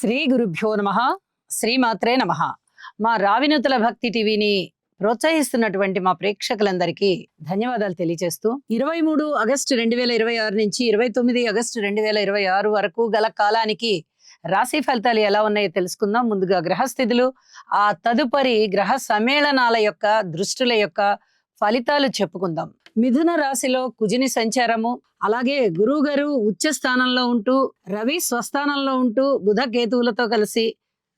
శ్రీ గురుభ్యో నమః. శ్రీమాత్రే నమః. మా రావినూతల భక్తి టీవీని ప్రోత్సహిస్తున్నటువంటి మా ప్రేక్షకులందరికీ ధన్యవాదాలు తెలియజేస్తూ 23 ఆగస్టు 2026 నుంచి 29 ఆగస్టు 2026 వరకు గల కాలానికి రాశి ఫలితాలు ఎలా ఉన్నాయో తెలుసుకుందాం. ముందుగా గ్రహస్థితులు, ఆ తదుపరి గ్రహ సమ్మేళనాల యొక్క దృష్టుల యొక్క ఫలితాలు చెప్పుకుందాం. మిథున రాశిలో కుజుని సంచారము, అలాగే గురువు గారు ఉచ్చ స్థానంలో ఉంటూ, రవి స్వస్థానంలో ఉంటూ, బుధ కేతువులతో కలిసి,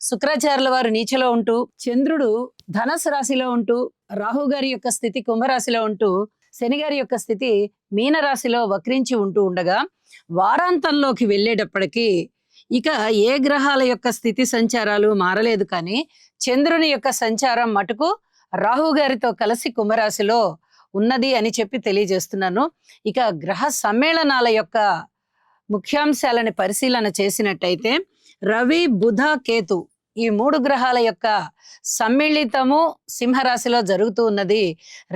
శుక్రాచార్యుల వారు నీచలో ఉంటూ, చంద్రుడు ధనస్సు రాశిలో ఉంటూ, రాహు గారి యొక్క స్థితి కుంభరాశిలో ఉంటూ, శని గారి యొక్క స్థితి మీన రాశిలో వక్రించి ఉంటూ ఉండగా, వారాంతంలోకి వెళ్ళేటప్పటికీ ఇక ఏ గ్రహాల యొక్క స్థితి సంచారాలు మారలేదు, కానీ చంద్రుని యొక్క సంచారం మటుకు రాహు గారితో కలిసి కుంభరాశిలో ఉన్నది అని చెప్పి తెలియజేస్తున్నాను. ఇక గ్రహ సమ్మేళనాల యొక్క ముఖ్యాంశాలని పరిశీలన చేసినట్టయితే, రవి బుధ కేతు ఈ 3 గ్రహాల యొక్క సమ్మిళితము సింహరాశిలో జరుగుతూ ఉన్నది.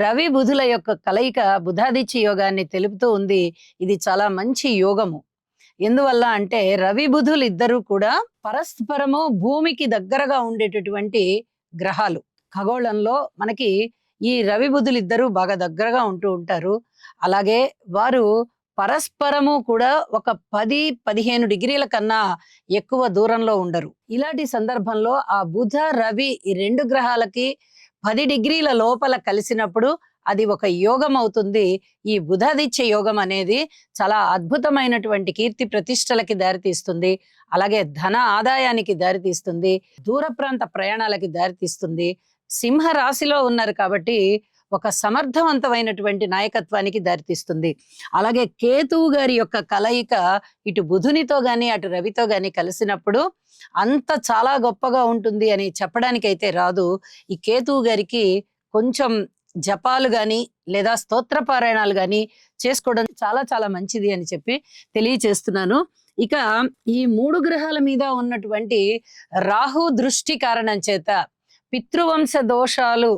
రవి బుధుల యొక్క కలయిక బుధాదిత్య యోగాన్ని తెలుపుతూ ఉంది. ఇది చాలా మంచి యోగము. ఎందువల్ల అంటే రవి బుధులు ఇద్దరు కూడా పరస్పరము భూమికి దగ్గరగా ఉండేటటువంటి గ్రహాలు. ఖగోళంలో మనకి ఈ రవి బుధులు ఇద్దరు బాగా దగ్గరగా ఉంటూ ఉంటారు. అలాగే వారు పరస్పరము కూడా ఒక 10-15 డిగ్రీల కన్నా ఎక్కువ దూరంలో ఉండరు. ఇలాంటి సందర్భంలో ఆ బుధ రవి ఈ 2 గ్రహాలకి 10 డిగ్రీల లోపల కలిసినప్పుడు అది ఒక యోగం అవుతుంది. ఈ బుధాదిత్య యోగం అనేది చాలా అద్భుతమైనటువంటి కీర్తి ప్రతిష్టలకి దారితీస్తుంది. అలాగే ధన ఆదాయానికి దారితీస్తుంది. దూర ప్రాంత ప్రయాణాలకి దారితీస్తుంది. సింహ రాశిలో ఉన్నారు కాబట్టి ఒక సమర్థవంతమైనటువంటి నాయకత్వానికి దారితీస్తుంది. అలాగే కేతువు గారి యొక్క కలయిక ఇటు బుధునితో గాని అటు రవితో గాని కలిసినప్పుడు అంత చాలా గొప్పగా ఉంటుంది అని చెప్పడానికైతే రాదు. ఈ కేతువు గారికి కొంచెం జపాలు గాని లేదా స్తోత్ర పారాయణాలు గాని చేసుకోవడం చాలా చాలా మంచిది అని చెప్పి తెలియచేస్తున్నాను. ఇక ఈ 3 గ్రహాల మీద ఉన్నటువంటి రాహు దృష్టి కారణం చేత పితృవంశ దోషాలు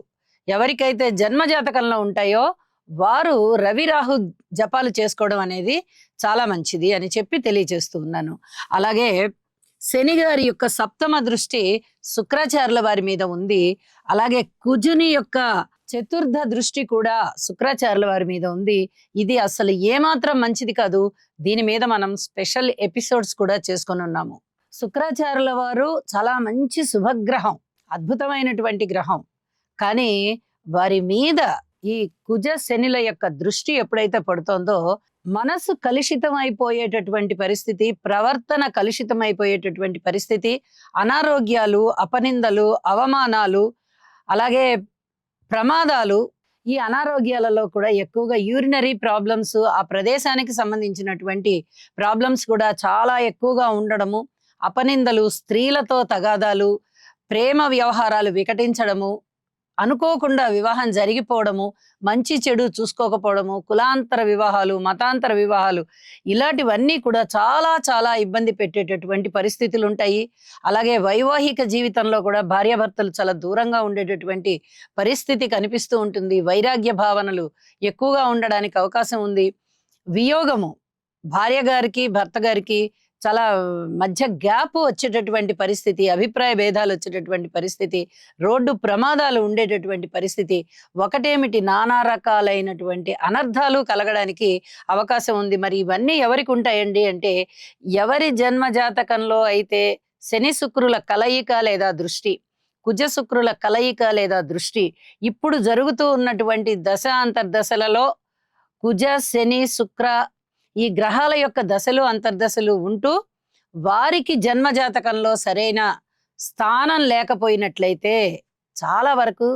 ఎవరికైతే జన్మజాతకంలో ఉంటాయో వారు రవి రాహు జపాలు చేసుకోవడం అనేది చాలా మంచిది అని చెప్పి తెలియజేస్తూ ఉన్నాను. అలాగే శని గారి యొక్క సప్తమ దృష్టి శుక్రాచార్యుల వారి మీద ఉంది. అలాగే కుజుని యొక్క చతుర్థ దృష్టి కూడా శుక్రాచార్యుల వారి మీద ఉంది. ఇది అసలు ఏమాత్రం మంచిది కాదు. దీని మీద మనం స్పెషల్ ఎపిసోడ్స్ కూడా చేసుకొని ఉన్నాము. శుక్రాచార్యుల వారు చాలా మంచి శుభగ్రహం, అద్భుతమైనటువంటి గ్రహం. కానీ వారి మీద ఈ కుజ శనిల యొక్క దృష్టి ఎప్పుడైతే పడుతోందో మనసు కలుషితం అయిపోయేటటువంటి పరిస్థితి, ప్రవర్తన కలుషితం అయిపోయేటటువంటి పరిస్థితి, అనారోగ్యాలు, అపనిందలు, అవమానాలు, అలాగే ప్రమాదాలు. ఈ అనారోగ్యాలలో కూడా ఎక్కువగా యూరినరీ ప్రాబ్లమ్స్, ఆ ప్రదేశానికి సంబంధించినటువంటి ప్రాబ్లమ్స్ కూడా చాలా ఎక్కువగా ఉండడము, అపనిందలు, స్త్రీలతో తగాదాలు, ప్రేమ వ్యవహారాలు వికటించడము, అనుకోకుండా వివాహం జరిగిపోవడము, మంచి చెడు చూసుకోకపోవడము, కులాంతర వివాహాలు, మతాంతర వివాహాలు, ఇలాంటివన్నీ కూడా చాలా చాలా ఇబ్బంది పెట్టేటటువంటి పరిస్థితులు ఉంటాయి. అలాగే వైవాహిక జీవితంలో కూడా భార్యాభర్తలు చాలా దూరంగా ఉండేటటువంటి పరిస్థితి కనిపిస్తూ ఉంటుంది. వైరాగ్య భావనలు ఎక్కువగా ఉండడానికి అవకాశం ఉంది. వియోగము, భార్య గారికి భర్త గారికి చాలా మధ్య గ్యాప్ వచ్చేటటువంటి పరిస్థితి, అభిప్రాయ భేదాలు వచ్చేటటువంటి పరిస్థితి, రోడ్డు ప్రమాదాలు ఉండేటటువంటి పరిస్థితి, ఒకటేమిటి నానా రకాలైనటువంటి అనర్థాలు కలగడానికి అవకాశం ఉంది. మరి ఇవన్నీ ఎవరికి ఉంటాయండి అంటే, ఎవరి జన్మ జాతకంలో అయితే శని శుక్రుల కలయిక లేదా దృష్టి, కుజ శుక్రుల కలయిక లేదా దృష్టి ఇప్పుడు జరుగుతూ ఉన్నటువంటి దశ అంతర్దశలలో కుజ శని శుక్ర ఈ గ్రహాల యొక్క దశలు అంతర్దశలు ఉంటూ వారికి జన్మ జాతకంలో సరైన స్థానం లేకపోయినట్లయితే చాలా వరకు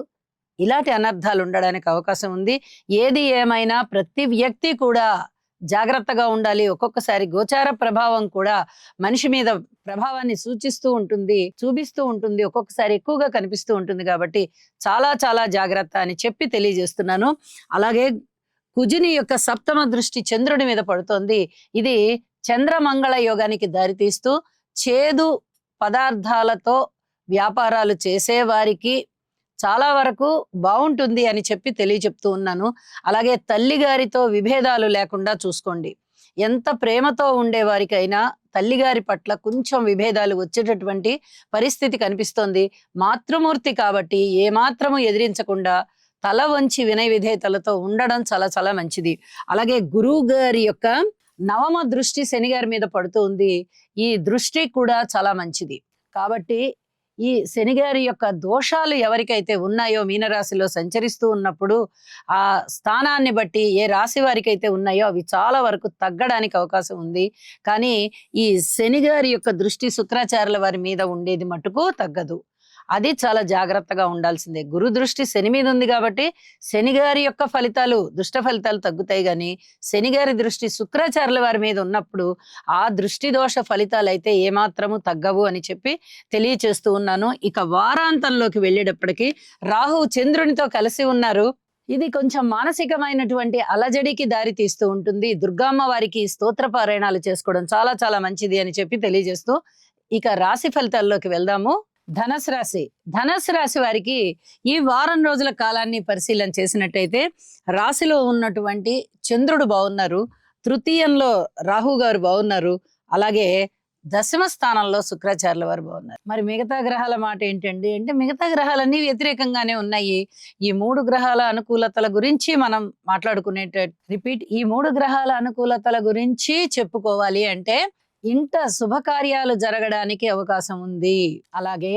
ఇలాంటి అనర్థాలు ఉండడానికి అవకాశం ఉంది. ఏది ఏమైనా ప్రతి వ్యక్తి కూడా జాగ్రత్తగా ఉండాలి. ఒక్కొక్కసారి గోచార ప్రభావం కూడా మనిషి మీద ప్రభావాన్ని సూచిస్తూ ఉంటుంది, చూపిస్తూ ఉంటుంది, ఒక్కొక్కసారి ఎక్కువగా కనిపిస్తూ ఉంటుంది. కాబట్టి చాలా చాలా జాగ్రత్త అని చెప్పి తెలియజేస్తున్నాను. అలాగే కుజుని యొక్క సప్తమ దృష్టి చంద్రుడి మీద పడుతోంది. ఇది చంద్రమంగళ యోగానికి దారితీస్తూ చేదు పదార్థాలతో వ్యాపారాలు చేసే వారికి చాలా వరకు బాగుంటుంది అని చెప్పి తెలియచెప్తూ ఉన్నాను. అలాగే తల్లి గారితో విభేదాలు లేకుండా చూసుకోండి. ఎంత ప్రేమతో ఉండేవారికైనా తల్లిగారి పట్ల కొంచెం విభేదాలు వచ్చేటటువంటి పరిస్థితి కనిపిస్తోంది. మాతృమూర్తి కాబట్టి ఏమాత్రము ఎదిరించకుండా తల వంచి వినయ విధేయతలతో ఉండడం చాలా చాలా మంచిది. అలాగే గురువు గారి యొక్క నవమ దృష్టి శని గారి మీద పడుతూ ఉంది. ఈ దృష్టి కూడా చాలా మంచిది. కాబట్టి ఈ శని గారి యొక్క దోషాలు ఎవరికైతే ఉన్నాయో మీనరాశిలో సంచరిస్తూ ఉన్నప్పుడు ఆ స్థానాన్ని బట్టి ఏ రాశి వారికైతే ఉన్నాయో అవి చాలా వరకు తగ్గడానికి అవకాశం ఉంది. కానీ ఈ శని గారి యొక్క దృష్టి శుక్రాచార్యుల వారి మీద ఉండేది మటుకు తగ్గదు. అది చాలా జాగ్రత్తగా ఉండాల్సిందే. గురు దృష్టి శని మీద ఉంది కాబట్టి శని గారి యొక్క ఫలితాలు దుష్ట ఫలితాలు తగ్గుతాయి. కానీ శని గారి దృష్టి శుక్రాచార్యుల వారి మీద ఉన్నప్పుడు ఆ దృష్టి దోష ఫలితాలు అయితే ఏమాత్రము తగ్గవు అని చెప్పి తెలియచేస్తూ ఉన్నాను. ఇక వారాంతంలోకి వెళ్ళేటప్పటికి రాహు చంద్రునితో కలిసి ఉన్నారు. ఇది కొంచెం మానసికమైనటువంటి అలజడికి దారి తీస్తూ ఉంటుంది. దుర్గామ్మ వారికి స్తోత్ర పారాయణాలు చేసుకోవడం చాలా చాలా మంచిది అని చెప్పి తెలియజేస్తూ ఇక రాశి ఫలితాల్లోకి వెళ్దాము. ధనస్సు రాశి. ధనస్సు రాశి వారికి ఈ వారం రోజుల కాలాన్ని పరిశీలన చేసినట్టయితే రాశిలో ఉన్నటువంటి చంద్రుడు బాగున్నారు, తృతీయంలో రాహు గారు బాగున్నారు, అలాగే దశమ స్థానంలో శుక్రాచార్యుల వారు బాగున్నారు. మరి మిగతా గ్రహాల మాట ఏంటండి అంటే మిగతా గ్రహాలన్నీ వ్యతిరేకంగానే ఉన్నాయి. ఈ 3 గ్రహాల అనుకూలతల గురించి మనం ఈ 3 గ్రహాల అనుకూలతల గురించి చెప్పుకోవాలి అంటే ఇంట శుభకార్యాలు జరగడానికి అవకాశం ఉంది. అలాగే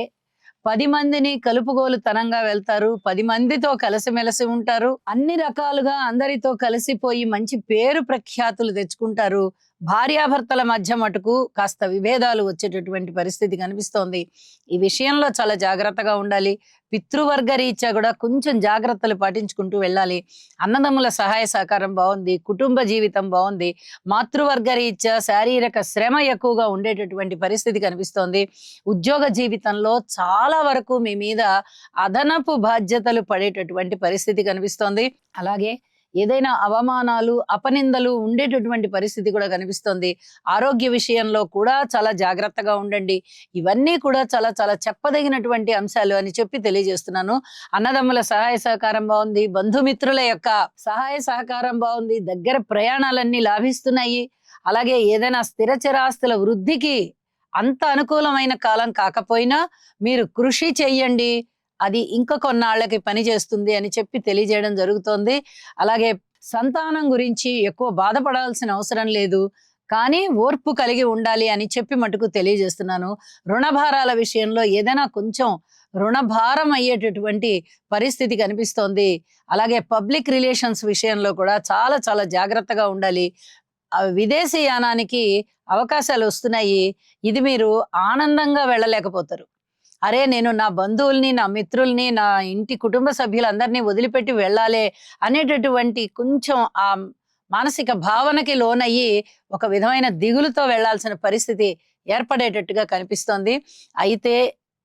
10 మందిని కలుపుగోలుతనంగా వెళ్తారు, 10 మందితో కలిసిమెలిసి ఉంటారు, అన్ని రకాలుగా అందరితో కలిసిపోయి మంచి పేరు ప్రఖ్యాతులు తెచ్చుకుంటారు. భార్యాభర్తల మధ్య మటుకు కాస్త విభేదాలు వచ్చేటటువంటి పరిస్థితి కనిపిస్తోంది. ఈ విషయంలో చాలా జాగ్రత్తగా ఉండాలి. పితృవర్గ రీత్యా కూడా కొంచెం జాగ్రత్తలు పాటించుకుంటూ వెళ్ళాలి. అన్నదమ్ముల సహాయ సహకారం బాగుంది, కుటుంబ జీవితం బాగుంది. మాతృవర్గ రీత్యా శారీరక శ్రమ ఎక్కువగా ఉండేటటువంటి పరిస్థితి కనిపిస్తోంది. ఉద్యోగ జీవితంలో చాలా వరకు మీ మీద అదనపు బాధ్యతలు పడేటటువంటి పరిస్థితి కనిపిస్తోంది. అలాగే ఏదైనా అవమానాలు అపనిందలు ఉండేటటువంటి పరిస్థితి కూడా కనిపిస్తోంది. ఆరోగ్య విషయంలో కూడా చాలా జాగ్రత్తగా ఉండండి. ఇవన్నీ కూడా చాలా చాలా చెప్పదగినటువంటి అంశాలు అని చెప్పి తెలియజేస్తున్నాను. అన్నదమ్ముల సహాయ సహకారం బాగుంది, బంధుమిత్రుల యొక్క సహాయ సహకారం బాగుంది, దగ్గర ప్రయాణాలన్నీ లాభిస్తున్నాయి. అలాగే ఏదైనా స్థిరచరాస్తుల వృద్ధికి అంత అనుకూలమైన కాలం కాకపోయినా మీరు కృషి చెయ్యండి, అది ఇంకా కొన్నాళ్ళకి పని చేస్తుంది అని చెప్పి తెలియజేయడం జరుగుతోంది. అలాగే సంతానం గురించి ఎక్కువ బాధపడాల్సిన అవసరం లేదు, కానీ ఓర్పు కలిగి ఉండాలి అని చెప్పి మటుకు తెలియజేస్తున్నాను. రుణభారాల విషయంలో ఏదైనా కొంచెం రుణభారం అయ్యేటటువంటి పరిస్థితి కనిపిస్తోంది. అలాగే పబ్లిక్ రిలేషన్స్ విషయంలో కూడా చాలా చాలా జాగ్రత్తగా ఉండాలి. విదేశీ యానానికి అవకాశాలు వస్తున్నాయి. ఇది మీరు ఆనందంగా వెళ్ళలేకపోతారు. అరే నేను నా బంధువుల్ని, నా మిత్రుల్ని, నా ఇంటి కుటుంబ సభ్యులందరినీ వదిలిపెట్టి వెళ్ళాలే అనేటటువంటి కొంచెం ఆ మానసిక భావనకి లోనయ్యి ఒక విధమైన దిగులుతో వెళ్లాల్సిన పరిస్థితి ఏర్పడేటట్టుగా కనిపిస్తోంది. అయితే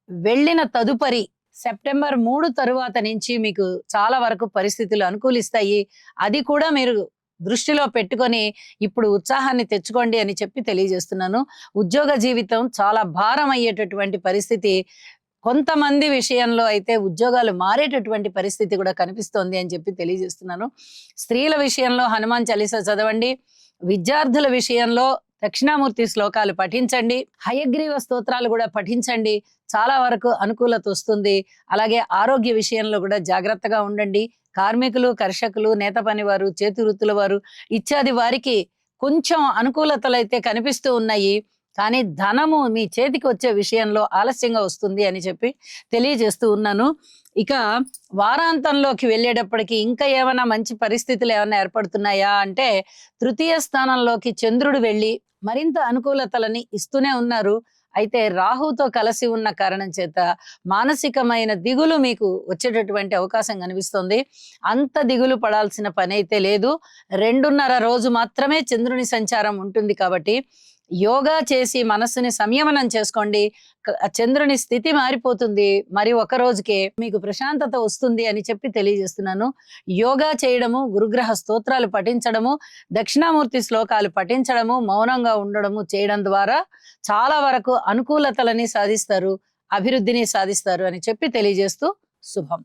వెళ్ళిన తదుపరి సెప్టెంబర్ 3 తరువాత నుంచి మీకు చాలా వరకు పరిస్థితులు అనుకూలిస్తాయి. అది కూడా మీరు దృష్టిలో పెట్టుకొని ఇప్పుడు ఉత్సాహాన్ని తెచ్చుకోండి అని చెప్పి తెలియజేస్తున్నాను. ఉద్యోగ జీవితం చాలా భారం అయ్యేటటువంటి పరిస్థితి, కొంతమంది విషయంలో అయితే ఉద్యోగాలు మారేటటువంటి పరిస్థితి కూడా కనిపిస్తోంది అని చెప్పి తెలియజేస్తున్నాను. స్త్రీల విషయంలో హనుమాన్ చాలీసా చదవండి. విద్యార్థుల విషయంలో దక్షిణామూర్తి శ్లోకాలు పఠించండి, హయగ్రీవ స్తోత్రాలు కూడా పఠించండి. చాలా వరకు అనుకూలత వస్తుంది. అలాగే ఆరోగ్య విషయంలో కూడా జాగ్రత్తగా ఉండండి. కార్మికులు, కర్షకులు, నేత పనివారు, చేతి వృత్తుల వారు ఇత్యాది వారికి కొంచెం అనుకూలతలు అయితే కనిపిస్తూ ఉన్నాయి. కానీ ధనము మీ చేతికి వచ్చే విషయంలో ఆలస్యంగా వస్తుంది అని చెప్పి తెలియజేస్తూ ఉన్నాను. ఇక వారాంతంలోకి వెళ్ళేటప్పటికి ఇంకా ఏమైనా మంచి పరిస్థితులు ఏమైనా ఏర్పడుతున్నాయా అంటే తృతీయ స్థానంలోకి చంద్రుడు వెళ్ళి మరింత అనుకూలతలని ఇస్తూనే ఉన్నారు. అయితే రాహుతో కలిసి ఉన్న కారణం చేత మానసికమైన దిగులు మీకు వచ్చేటటువంటి అవకాశం కనిపిస్తుంది. అంత దిగులు పడాల్సిన పని అయితే లేదు. 2.5 రోజు మాత్రమే చంద్రుని సంచారం ఉంటుంది కాబట్టి యోగా చేసి మనస్సుని సంయమనం చేసుకోండి. చంద్రుని స్థితి మారిపోతుంది. మరి ఒక రోజుకే మీకు ప్రశాంతత వస్తుంది అని చెప్పి తెలియజేస్తున్నాను. యోగా చేయడము, గురుగ్రహ స్తోత్రాలు పఠించడము, దక్షిణామూర్తి శ్లోకాలు పఠించడము, మౌనంగా ఉండడము చేయడం ద్వారా చాలా వరకు అనుకూలతలని సాధిస్తారు, అభివృద్ధిని సాధిస్తారు అని చెప్పి తెలియజేస్తూ శుభం.